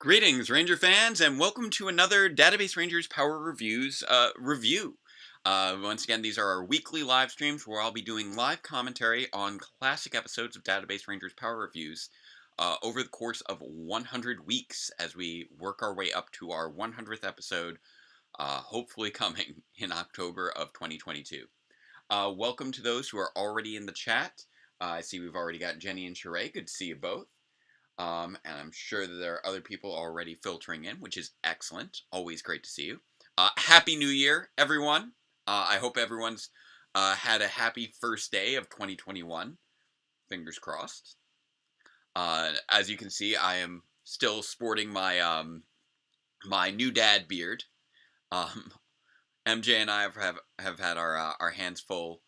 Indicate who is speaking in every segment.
Speaker 1: Greetings, Ranger fans, and welcome to another Database Rangers Power Reviews review. Once again, these are our weekly live streams where I'll be doing live commentary on classic episodes of Database Rangers Power Reviews over the course of 100 weeks as we work our way up to our 100th episode, hopefully coming in October of 2022. Welcome to those who are already in the chat. I see we've already got Jenny and Sheree. Good to see you both. And I'm sure that there are other people already filtering in, which is excellent. Always great to see you. Happy New Year, everyone. I hope everyone's had a happy first day of 2021. Fingers crossed. As you can see, I am still sporting my my new dad beard. MJ and I have had our hands full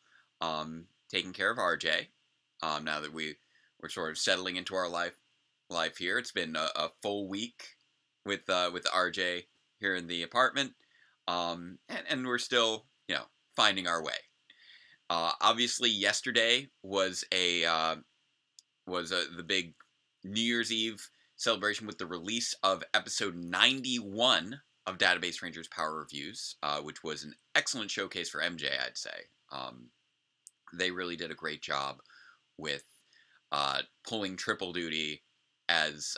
Speaker 1: taking care of RJ. Now that we're sort of settling into our life here. It's been a full week with RJ here in the apartment, and we're still finding our way. Obviously, yesterday was the big New Year's Eve celebration with the release of episode 91 of Database Rangers Power Reviews, which was an excellent showcase for MJ, I'd say. They really did a great job with pulling triple duty as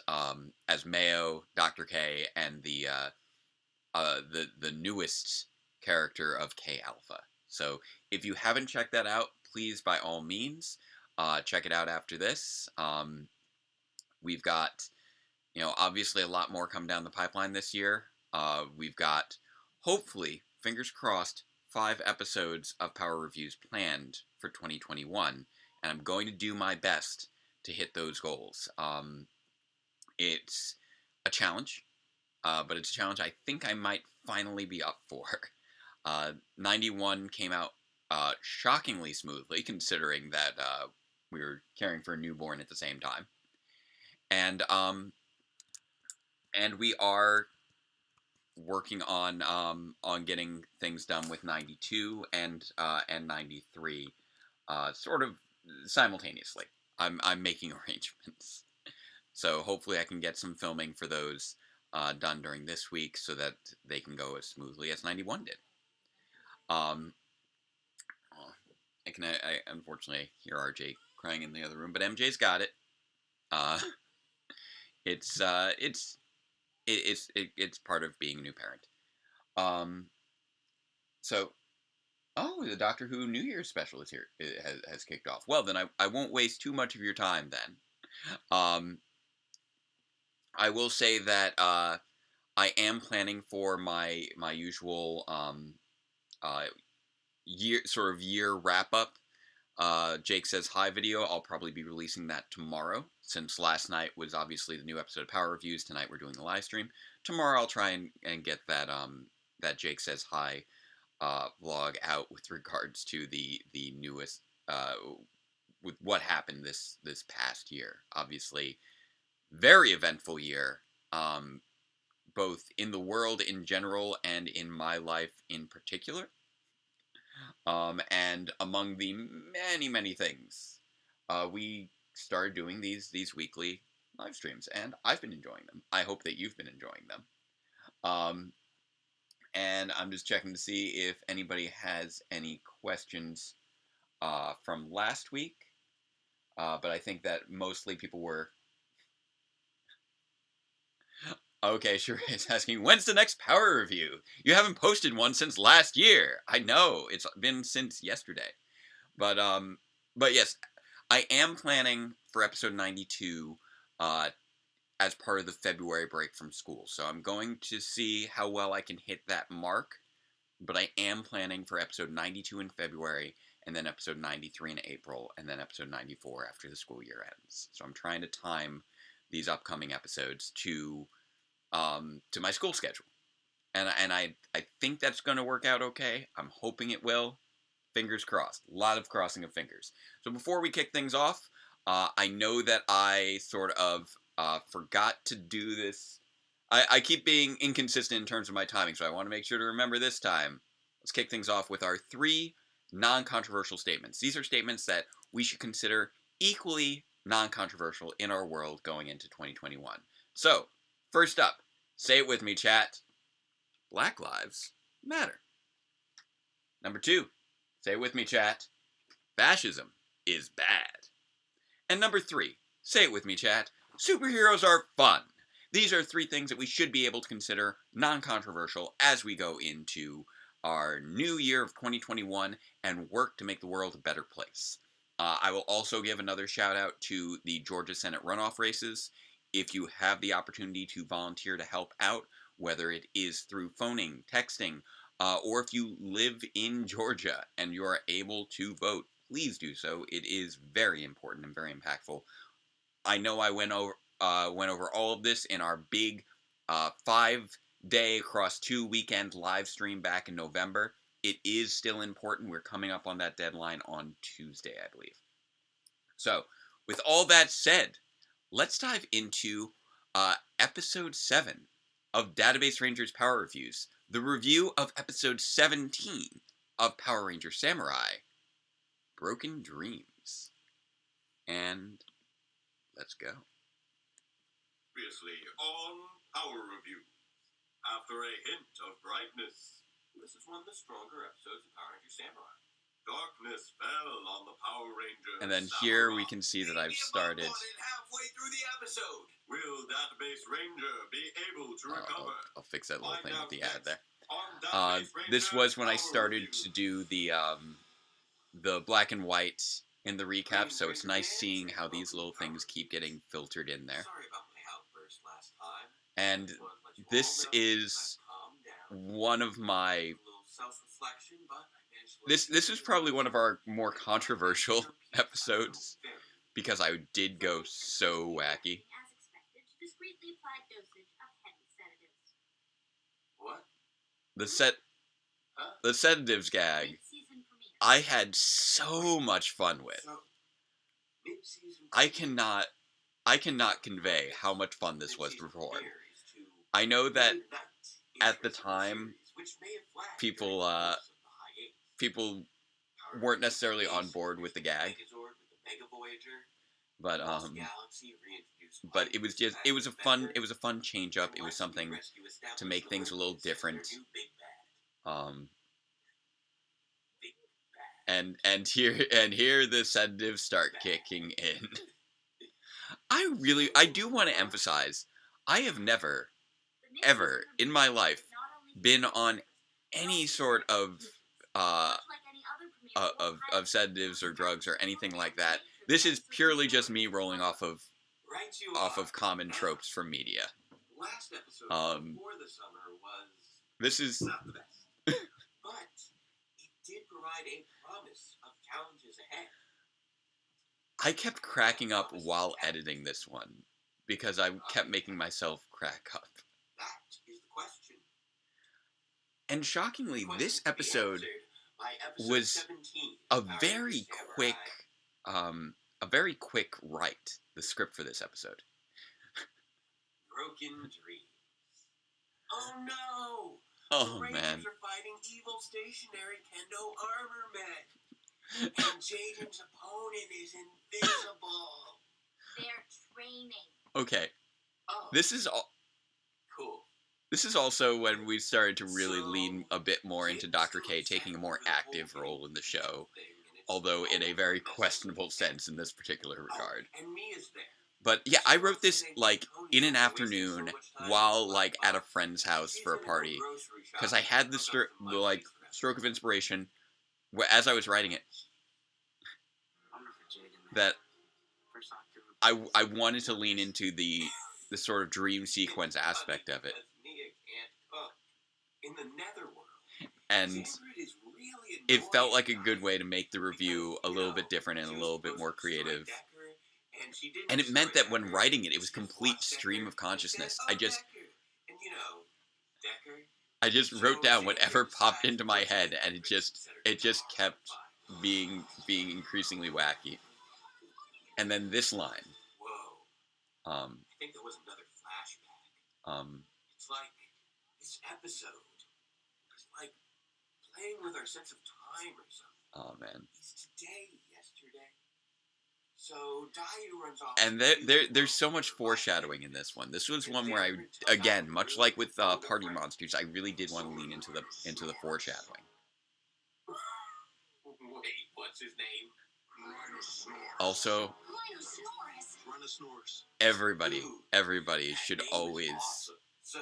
Speaker 1: Mayo, Dr. K, and the newest character of K Alpha. So if you haven't checked that out, please by all means check it out after this. We've got obviously a lot more come down the pipeline this year. We've got, hopefully, fingers crossed, 5 episodes of Power Reviews planned for 2021, and I'm going to do my best to hit those goals. It's a challenge, but it's a challenge I think I might finally be up for. 91 came out shockingly smoothly, considering that we were caring for a newborn at the same time, and we are working on getting things done with 92 and 93, sort of simultaneously. I'm making arrangements. So hopefully I can get some filming for those done during this week so that they can go as smoothly as 91 did. I unfortunately hear RJ crying in the other room, but MJ's got it. It's part of being a new parent. So, the Doctor Who New Year's special is here. It has kicked off. Well, then I won't waste too much of your time then. I will say that I am planning for my usual year wrap up. Jake Says Hi video. I'll probably be releasing that tomorrow, since last night was obviously the new episode of Power Reviews. Tonight we're doing the live stream. Tomorrow I'll try and get that that Jake Says Hi vlog out with regards to the newest with what happened this past year. Obviously, very eventful year, both in the world in general and in my life in particular. And among the many things, we started doing these weekly live streams, and I've been enjoying them. I hope that you've been enjoying them. And I'm just checking to see if anybody has any questions from last week. But I think that mostly people were... Okay, sure is asking, when's the next Power Review? You haven't posted one since last year. I know, it's been since yesterday. But yes, I am planning for episode 92 as part of the February break from school. So I'm going to see how well I can hit that mark. But I am planning for episode 92 in February, and then episode 93 in April, and then episode 94 after the school year ends. So I'm trying to time these upcoming episodes to my school schedule. And I think that's going to work out okay. I'm hoping it will. Fingers crossed. A lot of crossing of fingers. So before we kick things off, I know that I sort of forgot to do this. I keep being inconsistent in terms of my timing, so I want to make sure to remember this time. Let's kick things off with our 3 non-controversial statements. These are statements that we should consider equally non-controversial in our world going into 2021. So, First up, say it with me, chat. Black lives matter. Number 2, say it with me, chat. Fascism is bad. And number 3, say it with me, chat. Superheroes are fun. These are 3 things that we should be able to consider non-controversial as we go into our new year of 2021 and work to make the world a better place. I will also give another shout out to the Georgia Senate runoff races. If you have the opportunity to volunteer to help out, whether it is through phoning, texting, or if you live in Georgia and you are able to vote, please do so. It is very important and very impactful. I know I went over all of this in our big 5-day across 2 weekend live stream back in November. It is still important. We're coming up on that deadline on Tuesday, I believe. So, with all that said, let's dive into episode 7 of Database Rangers Power Reviews, the review of episode 17 of Power Ranger Samurai, Broken Dreams. And let's go.
Speaker 2: Previously on Power Review. After a hint of brightness, this is one of the stronger episodes of Power Ranger Samurai. Darkness fell on the Power Rangers.
Speaker 1: And then here we can see that I've started.
Speaker 2: Halfway through the episode. Will Database Ranger be able to recover?
Speaker 1: I'll fix that little thing with the ad there. This was when I started to do the black and white in the recap, so it's nice seeing how these little things keep getting filtered in there.
Speaker 2: Sorry about my outburst last time.
Speaker 1: And this is one of my... This is probably one of our more controversial episodes, because I did go so wacky.
Speaker 2: What?
Speaker 1: The sedatives gag, I had so much fun with. I cannot convey how much fun this was to record. I know that at the time, people weren't necessarily on board with the gag, but it was a fun change up. It was something to make things a little different. And here the sedatives start kicking in. I do want to emphasize, I have never, ever in my life been on any sort of sedatives or drugs or anything like that. This is purely just me rolling off of common tropes from media.
Speaker 2: Last episode before the summer was
Speaker 1: this is
Speaker 2: not the best, but it did provide a promise of challenges ahead.
Speaker 1: I kept cracking up while editing this one because I kept making myself crack up.
Speaker 2: That is the question.
Speaker 1: And shockingly, this episode was a very quick write, the script for this episode.
Speaker 2: Broken Dreams. Oh no!
Speaker 1: Oh,
Speaker 2: the Rangers
Speaker 1: man.
Speaker 2: are fighting evil stationary Kendo armor men. And Jaden's opponent is invisible.
Speaker 3: They're training.
Speaker 1: Okay.
Speaker 2: Oh,
Speaker 1: This is
Speaker 2: cool.
Speaker 1: This is also when we started to really lean a bit more into Dr. K taking a more active role in the show, although in a very questionable sense in this particular regard.
Speaker 2: And Mia's there.
Speaker 1: But yeah, I wrote this like in an afternoon while like at a friend's house for a party, because I had the stroke of inspiration as I was writing it that I wanted to lean into the sort of dream sequence aspect of it.
Speaker 2: In the netherworld,
Speaker 1: And it felt like a good way to make the review a little bit different and a little bit more creative. And it meant that when writing it, it was complete stream of consciousness. I just wrote down whatever popped into my head, and it just kept being increasingly wacky. And then this line.
Speaker 2: Whoa. I think there was another flashback. It's like this episode is like playing with our sense of time or something.
Speaker 1: Oh man.
Speaker 2: Is today yesterday? So Daiyu runs off.
Speaker 1: And there's so much foreshadowing in this one. This was one where I, again, much like with Party Monsters, I really did want to lean into the foreshadowing.
Speaker 2: Wait, what's his name?
Speaker 1: Also, everybody should always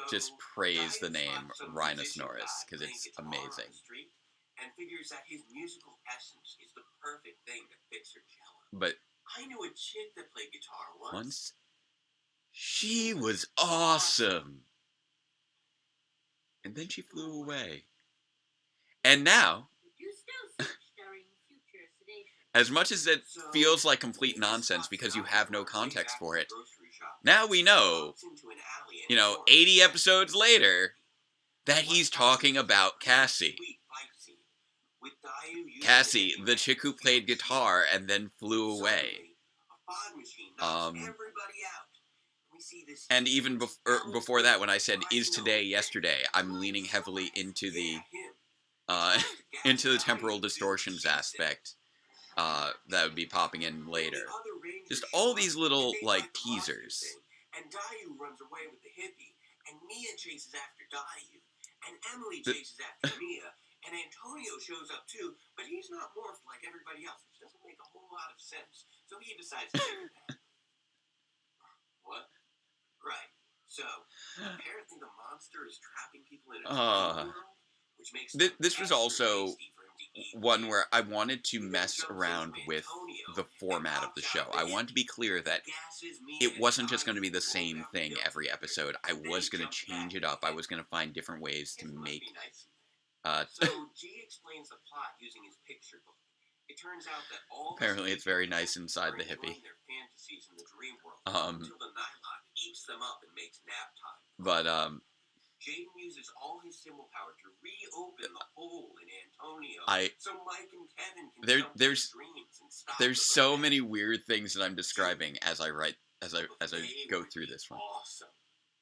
Speaker 1: just praise the name Rhinoceros because it's amazing.
Speaker 2: And figures that his musical essence is the perfect thing to fix her cello.
Speaker 1: But
Speaker 2: I knew a chick that played guitar
Speaker 1: once, she was awesome. And then she flew away. And now, as much as it feels like complete nonsense because you have no context for it, now we know, 80 episodes later, that he's talking about Cassie. Cassie, the chick who played guitar and then flew away. And even before that, when I said, is today yesterday, I'm leaning heavily into the temporal distortions aspect that would be popping in later. Just all these little, teasers.
Speaker 2: And Daiyu runs away with the hippie, and Mia chases after Daiyu, and Emily chases after Mia, and Antonio shows up too, but he's not morphed like everybody else, which doesn't make a whole lot of sense. So he decides to take it back. What? Right. So, apparently the monster is trapping people in a world, which makes
Speaker 1: this was also one where I wanted to mess around with the format of the show. I wanted to be clear that it wasn't just going to be the same thing every episode. I was going to change it up. I was going to find different ways to make...
Speaker 2: So G explains the plot using his picture book. It turns out that all
Speaker 1: apparently it's very nice inside the hippie.
Speaker 2: Their fantasies in the dream world until the nylon eats them up and makes nap time.
Speaker 1: But
Speaker 2: Jaden uses all his symbol power to reopen the hole in Antonio, so Mike and Kevin can jump their dreams and stop.
Speaker 1: There's so many weird things that I'm describing as I go through this one.
Speaker 2: Awesome.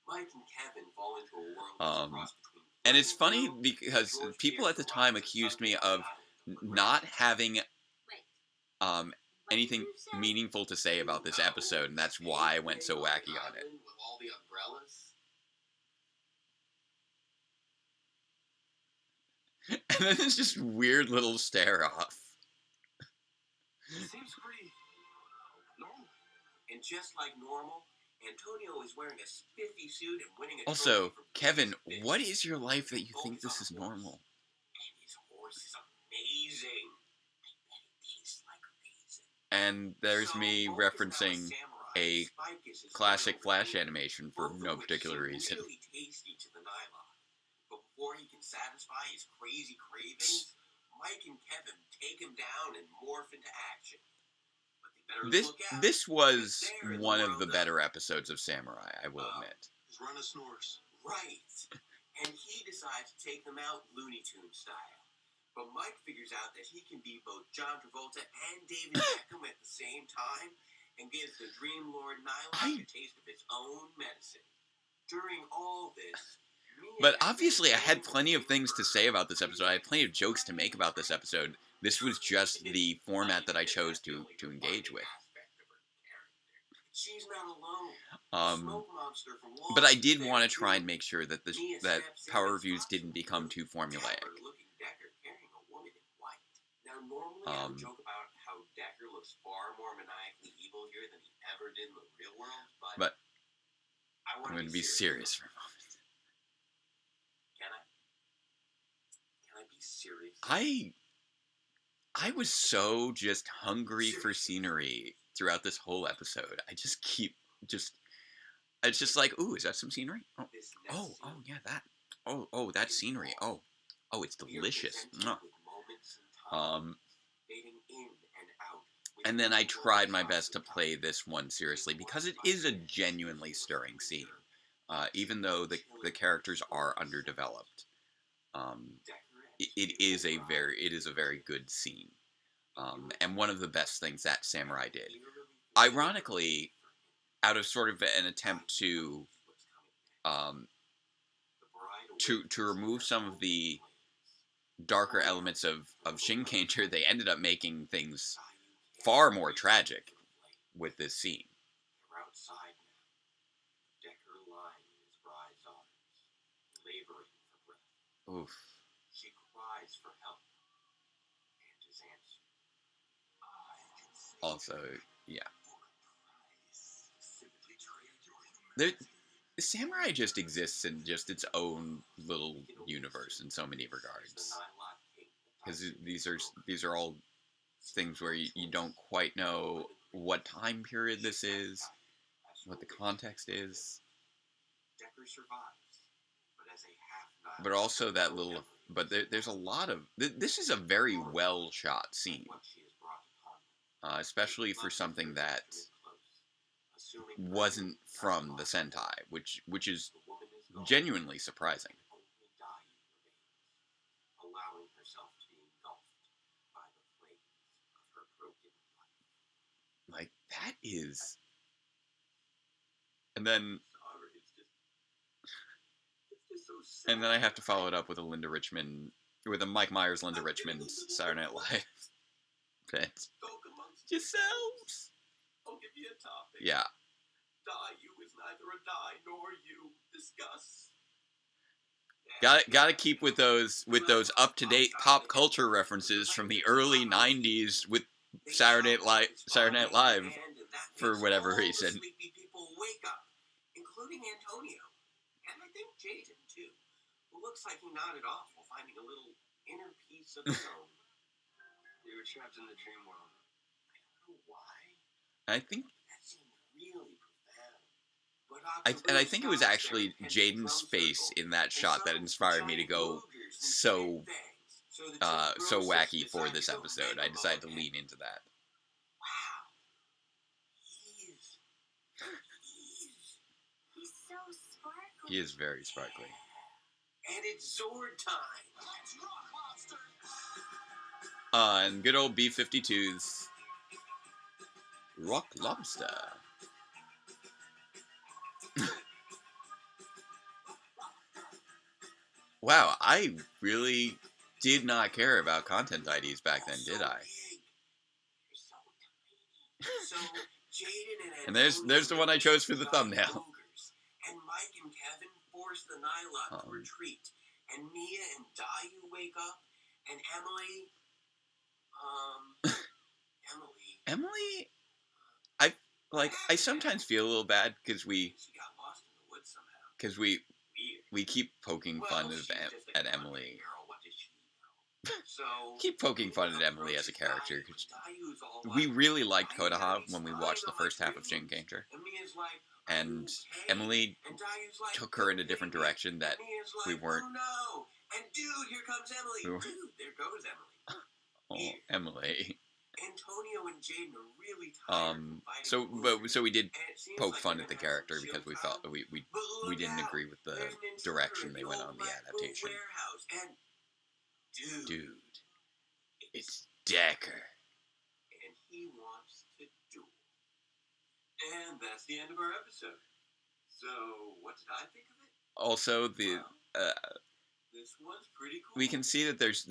Speaker 2: Mike and Kevin fall into a world between.
Speaker 1: And it's funny because people at the time accused me of not having anything meaningful to say about this episode, and that's why I went so wacky on it.
Speaker 2: With all the umbrellas.
Speaker 1: And then there's just weird little stare off.
Speaker 2: It seems pretty normal. And just like normal, Antonio is wearing a spiffy suit and winning a
Speaker 1: Also,
Speaker 2: trophy for
Speaker 1: Kevin, what is your life that you think this is normal?
Speaker 2: And his horse is amazing. I bet it tastes like raisin.
Speaker 1: And there's me referencing a classic Flash animation for no particular reason.
Speaker 2: Really tasty to the nylon. But before he can satisfy his crazy cravings, Mike and Kevin take him down and morph into action.
Speaker 1: This was one of the better episodes of Samurai, I will admit.
Speaker 2: Right. And he decides to take them out Looney Tunes style. But Mike figures out that he can be both John Travolta and David Beckham at the same time and gives the Dream Lord Nylon a taste of his own medicine. During all this...
Speaker 1: But obviously I had plenty of things to say about this episode. I had plenty of jokes to make about this episode. This was just the format that I chose to engage with.
Speaker 2: She's not alone.
Speaker 1: But I did want to try and make sure that that Power Reviews didn't become too formulaic.
Speaker 2: Now, normally I would joke about how Decker looks far more maniacally evil here than he ever did in the real world,
Speaker 1: but I'm going to be serious for a moment.
Speaker 2: Can I be serious?
Speaker 1: I was so just hungry for scenery throughout this whole episode. I just keep it's just like, ooh, is that some scenery? Oh, yeah, that. Oh, that scenery. Oh, it's delicious. And then I tried my best to play this one seriously because it is a genuinely stirring scene, even though the characters are underdeveloped. It is a very good scene, and one of the best things that Samurai did. Ironically, out of sort of an attempt to remove some of the darker elements of Shinkanger, they ended up making things far more tragic. with this scene.
Speaker 2: They're outside now. Decker lying in his bride's arms, laboring for breath.
Speaker 1: Oof.
Speaker 2: She cries for help, and his answer, I can save
Speaker 1: Also, yeah.
Speaker 2: for a price. Simply trade your
Speaker 1: There,
Speaker 2: humanity.
Speaker 1: Samurai just exists in just its own little universe in so many regards. Because these are all things where you don't quite know what time period this is, what the context is,
Speaker 2: Decker survives, but as a half-Nile.
Speaker 1: but also that little. But there's a lot of. This is a very well shot scene, especially for something that wasn't from the Sentai, which is genuinely surprising.
Speaker 2: Allowing herself to be engulfed by the flames of her broken life.
Speaker 1: Like that is. And then
Speaker 2: Sorry, it's just so sad.
Speaker 1: and then I have to follow it up with a Linda Richmond, with a Mike Myers Linda Richmond's Saturday Night Live bit.
Speaker 2: Talk amongst
Speaker 1: Yourselves.
Speaker 2: I'll give you a topic.
Speaker 1: Yeah.
Speaker 2: Die is neither a die nor you. Discuss.
Speaker 1: Gotta keep with those up to date pop culture references from the early '90s with Saturday Night Live for whatever reason.
Speaker 2: Sleepy people wake up, including Antonio, and I think Jaden too, who looks like he nodded off while finding a little inner peace of his own. They were trapped in the dream world. I don't know why.
Speaker 1: I think
Speaker 2: That seemed really profound.
Speaker 1: and I think it was actually Jaden's face in that shot that inspired me to go so wacky for this episode. I decided to lean into that.
Speaker 2: Wow.
Speaker 3: He's so sparkly.
Speaker 1: He is very sparkly.
Speaker 2: And it's Zord time.
Speaker 1: And good old B-52's Rock Lobster. Wow, I really did not care about content IDs back then, did I?
Speaker 2: So Jaden
Speaker 1: And there's the one I chose for the thumbnail.
Speaker 2: And Mike and Kevin force the Nylon to retreat. And Mia and Dayu wake up. And Emily...
Speaker 1: Emily, I sometimes feel a little bad because
Speaker 2: She got lost in the woods somehow.
Speaker 1: because we keep poking fun at Emily. Keep poking fun at Emily as a character because we really liked Kodaha when we watched the first half of Shinkenger, and Emily took her in a different direction that we weren't.
Speaker 2: Oh no! And dude, here comes Emily. Dude, there goes Emily.
Speaker 1: Oh, Emily.
Speaker 2: Antonio and Jaden are really tired.
Speaker 1: So we did poke fun at the character because we felt we didn't agree with the direction they went on the adaptation.
Speaker 2: And
Speaker 1: Dude, it's Decker.
Speaker 2: And he wants to duel. And that's the end of our episode. So, what did I think of it?
Speaker 1: Also,
Speaker 2: This one's pretty cool.
Speaker 1: we can see that there's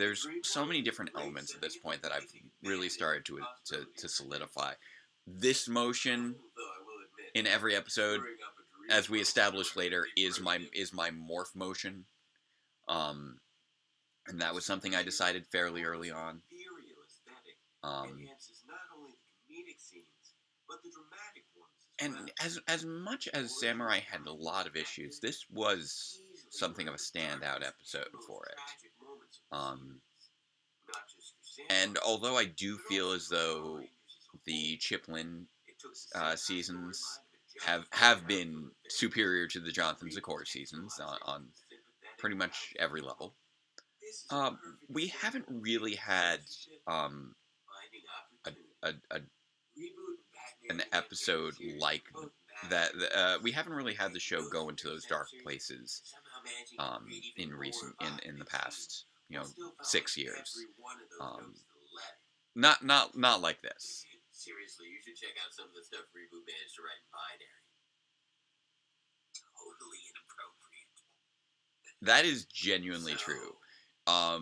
Speaker 1: so many different elements at this point that I've really started to solidify. This motion in every episode, as we establish later, is my morph motion. And that was something I decided fairly early on.
Speaker 2: Enhances not only the comedic scenes, but the dramatic ones.
Speaker 1: And as much as Samurai had a lot of issues, this was something of a standout episode for it. And although I do feel as though the Chiplin seasons have been superior to the Jonathan Zakor seasons on pretty much every level, we haven't really had an episode like that. We haven't really had the show go into those dark places in the past 6 years. Not like this.
Speaker 2: Seriously, you should check out some of the stuff Reboot managed to write in Binary. Totally inappropriate.
Speaker 1: That is genuinely true.
Speaker 2: What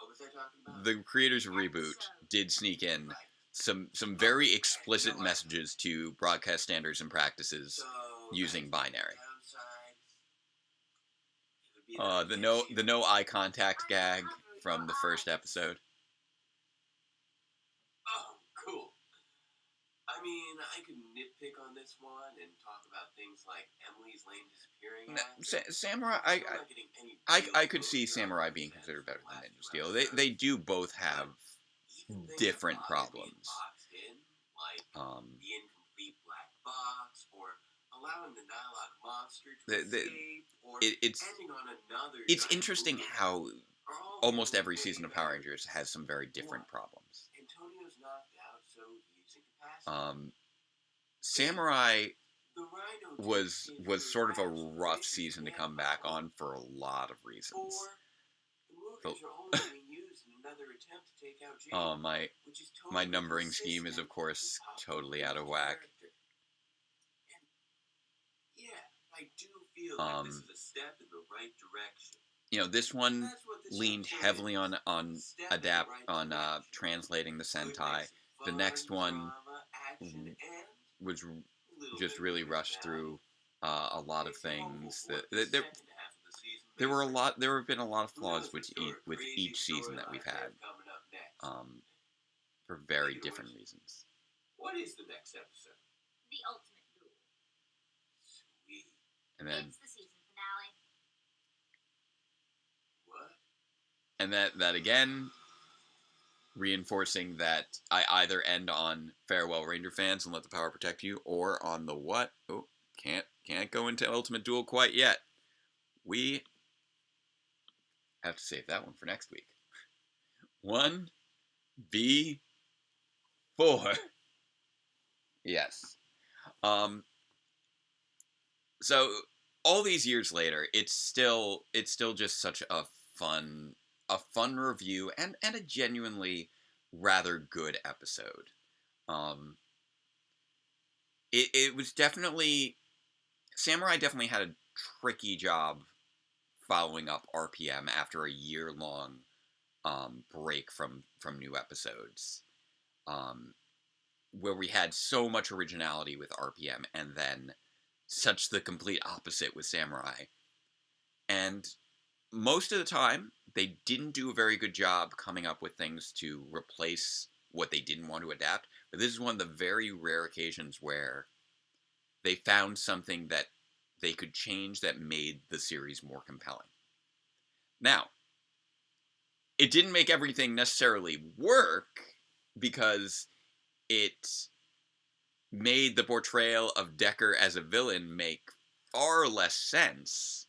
Speaker 2: was I talking about?
Speaker 1: The creators of Reboot did sneak in some very explicit messages to broadcast standards and practices
Speaker 2: So
Speaker 1: using
Speaker 2: that's
Speaker 1: binary.
Speaker 2: downsides. It would be that I
Speaker 1: The
Speaker 2: can't see
Speaker 1: the no eye contact gag from the first episode.
Speaker 2: Oh, cool. I mean, I could nitpick on this one and talk about things like Emily's lame disappearing act.
Speaker 1: Samurai,
Speaker 2: I'm still not getting any
Speaker 1: I
Speaker 2: real
Speaker 1: could see
Speaker 2: closure on
Speaker 1: Samurai
Speaker 2: loose
Speaker 1: being
Speaker 2: ends
Speaker 1: considered
Speaker 2: from
Speaker 1: better
Speaker 2: the
Speaker 1: than
Speaker 2: last
Speaker 1: Ninja
Speaker 2: few
Speaker 1: Steel. They
Speaker 2: episodes.
Speaker 1: do both have
Speaker 2: Even things
Speaker 1: different
Speaker 2: that bother me
Speaker 1: problems.
Speaker 2: boxed in, like
Speaker 1: Um,
Speaker 2: the incomplete black box, or allowing the Nihilok monster to
Speaker 1: the, the,
Speaker 2: escape, or
Speaker 1: it's
Speaker 2: ending on another
Speaker 1: it's
Speaker 2: giant
Speaker 1: interesting
Speaker 2: movie
Speaker 1: how
Speaker 2: are all
Speaker 1: almost
Speaker 2: really
Speaker 1: every
Speaker 2: big
Speaker 1: season of Power
Speaker 2: areas.
Speaker 1: Rangers has some very different
Speaker 2: One,
Speaker 1: problems.
Speaker 2: Antonio's knocked out, so he's incapacitated.
Speaker 1: Samurai
Speaker 2: The Rhino
Speaker 1: was
Speaker 2: takes his
Speaker 1: sort of a
Speaker 2: raps with
Speaker 1: rough
Speaker 2: Razor's
Speaker 1: season to
Speaker 2: hand
Speaker 1: come back
Speaker 2: power.
Speaker 1: on for a lot of reasons.
Speaker 2: 4, the movers are only being used in another attempt to take out Jake, which is totally
Speaker 1: My numbering scheme is, of course, totally out of whack.
Speaker 2: And yeah, I do feel like this is a step in the right direction.
Speaker 1: This one
Speaker 2: That's what this
Speaker 1: leaned
Speaker 2: episode
Speaker 1: heavily
Speaker 2: is.
Speaker 1: on
Speaker 2: Step in the right direction.
Speaker 1: translating the
Speaker 2: Good
Speaker 1: Sentai.
Speaker 2: mix of
Speaker 1: The
Speaker 2: fun,
Speaker 1: next one
Speaker 2: drama, action, and
Speaker 1: was
Speaker 2: a little
Speaker 1: just
Speaker 2: bit
Speaker 1: really
Speaker 2: of
Speaker 1: rushed
Speaker 2: personality.
Speaker 1: through a lot of
Speaker 2: Makes me hopeful
Speaker 1: things.
Speaker 2: for what the second half of the season
Speaker 1: There were a
Speaker 2: brings.
Speaker 1: lot. There have been a lot of
Speaker 2: Who
Speaker 1: flaws
Speaker 2: knows
Speaker 1: with
Speaker 2: what sort of
Speaker 1: with
Speaker 2: crazy
Speaker 1: each season that we've
Speaker 2: storylines they
Speaker 1: had,
Speaker 2: have coming up next.
Speaker 1: for very
Speaker 2: Speaking of
Speaker 1: different
Speaker 2: which,
Speaker 1: reasons.
Speaker 2: what is the next episode?
Speaker 3: The ultimate duel.
Speaker 2: Sweet.
Speaker 1: And then
Speaker 3: It's the season finale.
Speaker 2: What?
Speaker 1: and that again, reinforcing that I either end on farewell Ranger fans and let the power protect you, or on the what? Oh, can't go into Ultimate Duel quite yet. We have to save that one for next week. 1B4. Yes. So all these years later, it's still just such a fun review and a genuinely rather good episode. It was definitely Samurai definitely had a tricky job following up RPM after a year-long break from new episodes, where we had so much originality with RPM and then such the complete opposite with Samurai. And most of the time, they didn't do a very good job coming up with things to replace what they didn't want to adapt. But this is one of the very rare occasions where they found something that they could change that made the series more compelling. Now, it didn't make everything necessarily work because it made the portrayal of Decker as a villain make far less sense,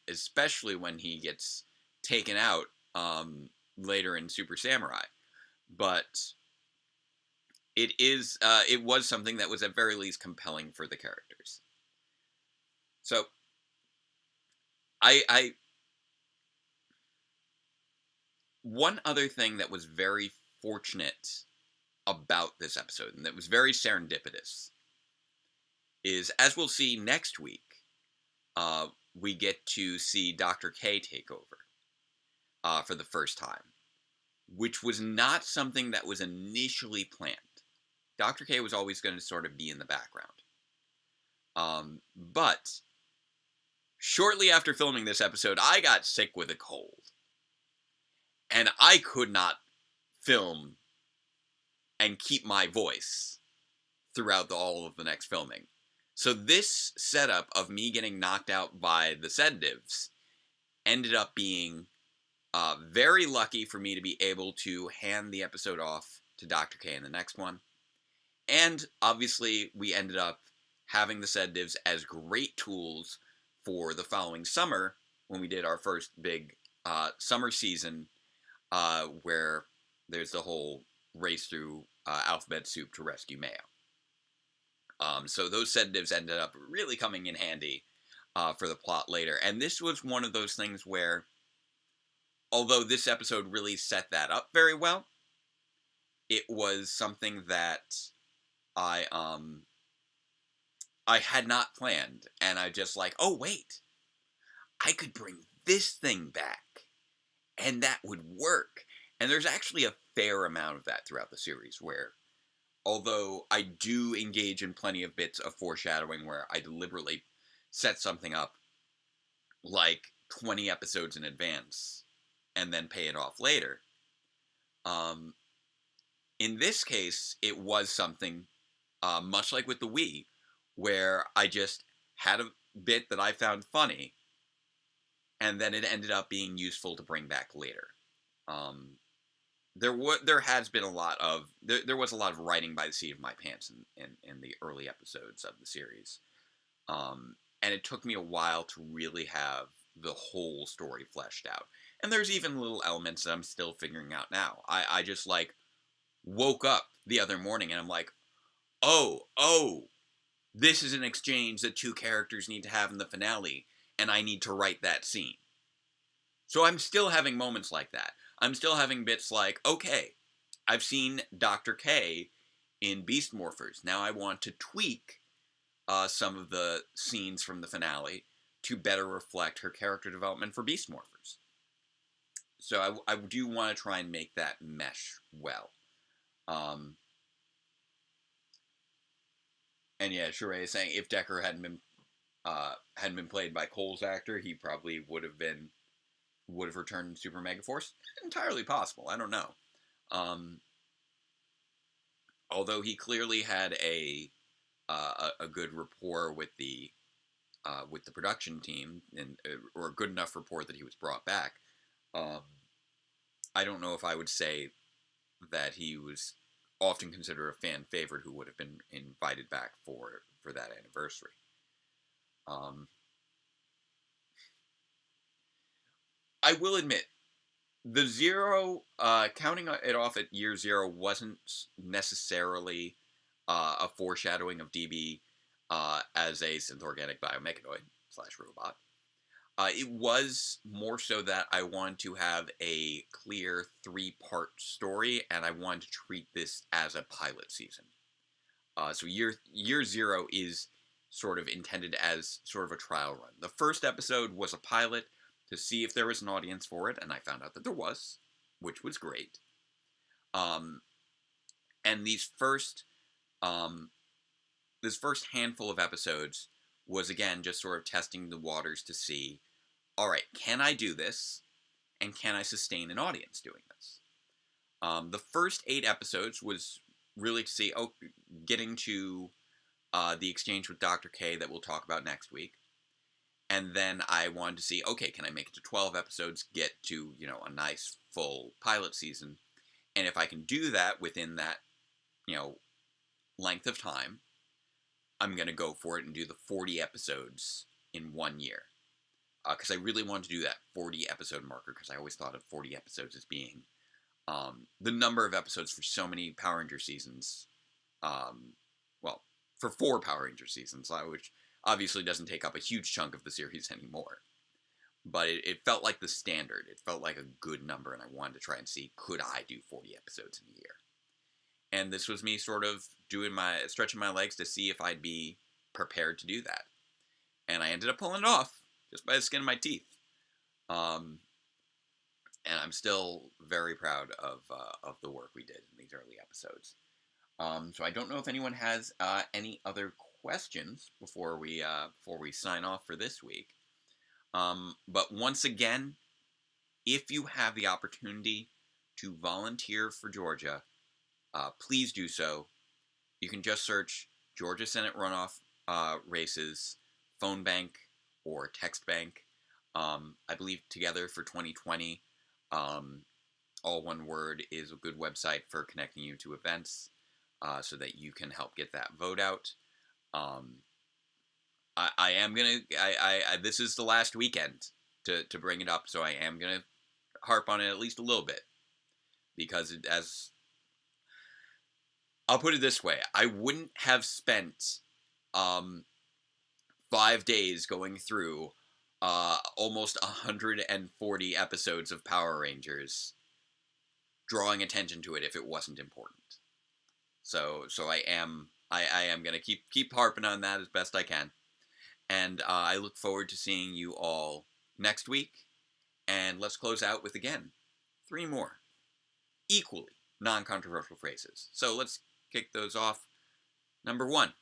Speaker 1: especially when he gets taken out later in Super Samurai. But it was something that was at very least compelling for the characters. So I one other thing that was very fortunate about this episode, and that was very serendipitous, is, as we'll see next week, we get to see Dr. K take over for the first time, which was not something that was initially planned. Dr. K was always going to sort of be in the background. But shortly after filming this episode, I got sick with a cold. And I could not film and keep my voice throughout all of the next filming. So this setup of me getting knocked out by the sedatives ended up being very lucky for me to be able to hand the episode off to Dr. K in the next one. And obviously, we ended up having the sedatives as great tools for the following summer when we did our first big summer season, where there's the whole race through alphabet soup to rescue Mayo. So those sedatives ended up really coming in handy for the plot later. And this was one of those things where, although this episode really set that up very well, it was something that I had not planned. And I just like, oh wait, I could bring this thing back and that would work. And there's actually a fair amount of that throughout the series where, although I do engage in plenty of bits of foreshadowing where I deliberately set something up like 20 episodes in advance and then pay it off later. Um, in this case, it was something much like with the Wii, where I just had a bit that I found funny, and then it ended up being useful to bring back later. Um, there has been a lot of there was a lot of writing by the seat of my pants in the early episodes of the series, and it took me a while to really have the whole story fleshed out. And there's even little elements that I'm still figuring out now. I just like woke up the other morning and I'm like, oh, this is an exchange that two characters need to have in the finale, and I need to write that scene. So I'm still having moments like that. I'm still having bits like, okay, I've seen Dr. K in Beast Morphers. Now I want to tweak some of the scenes from the finale to better reflect her character development for Beast Morphers. So I do want to try and make that mesh well. And yeah, Sheree is saying if Decker hadn't been played by Cole's actor, he probably would have returned in Super Mega Force. Entirely possible. I don't know. Although he clearly had a good rapport with the production team, and or a good enough rapport that he was brought back. I don't know if I would say that he was often considered a fan favorite who would have been invited back for that anniversary. I will admit, the zero, counting it off at year 0 wasn't necessarily a foreshadowing of DB as a synth-organic biomechanoid / robot. It was more so that I wanted to have a clear 3-part story, and I wanted to treat this as a pilot season. So year 0 is sort of intended as sort of a trial run. The first episode was a pilot to see if there was an audience for it, and I found out that there was, which was great. And this first handful of episodes was, again, just sort of testing the waters to see, all right, can I do this, and can I sustain an audience doing this? The first 8 episodes was really to see, getting to the exchange with Dr. K that we'll talk about next week. And then I wanted to see, okay, can I make it to 12 episodes, get to, a nice full pilot season? And if I can do that within that, length of time, I'm going to go for it and do the 40 episodes in 1 year. Because I really wanted to do that 40 episode marker, because I always thought of 40 episodes as being the number of episodes for so many Power Ranger seasons. For 4 Power Ranger seasons, which obviously doesn't take up a huge chunk of the series anymore. But it felt like the standard. It felt like a good number, and I wanted to try and see, could I do 40 episodes in a year? And this was me sort of stretching my legs to see if I'd be prepared to do that. And I ended up pulling it off, just by the skin of my teeth. And I'm still very proud of the work we did in these early episodes. So I don't know if anyone has any other questions before we sign off for this week. But once again, if you have the opportunity to volunteer for Georgia, please do so. You can just search Georgia Senate runoff races, phone bank or text bank. I believe Together for 2020, all one word, is a good website for connecting you to events, so that you can help get that vote out. I am gonna. This is the last weekend to bring it up, so I am gonna harp on it at least a little bit, because I'll put it this way: I wouldn't have spent 5 days going through almost 140 episodes of Power Rangers, drawing attention to it if it wasn't important. So I am gonna keep harping on that as best I can. And I look forward to seeing you all next week. And let's close out with, again, 3 more. equally non-controversial phrases. So let's kick those off. Number 1,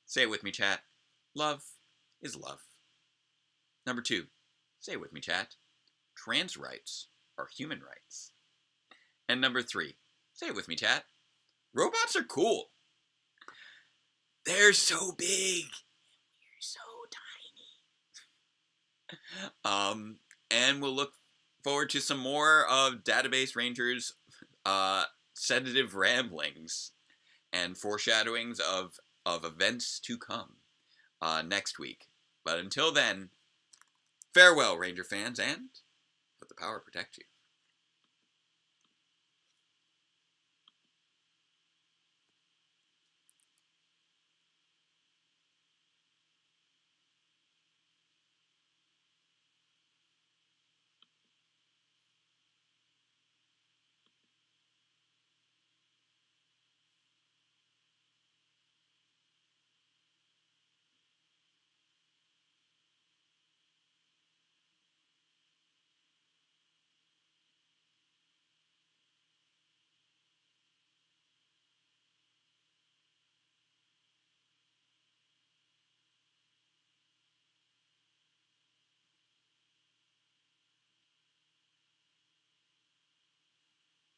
Speaker 1: say it with me, chat. Love is love. Number 2, say it with me, chat. Trans rights are human rights. And number 3, say it with me, chat. Robots are cool. They're so big. We're so tiny. And we'll look forward to some more of Database Ranger's sedative ramblings and foreshadowings of events to come next week. But until then, farewell, Ranger fans, and let the power protect you.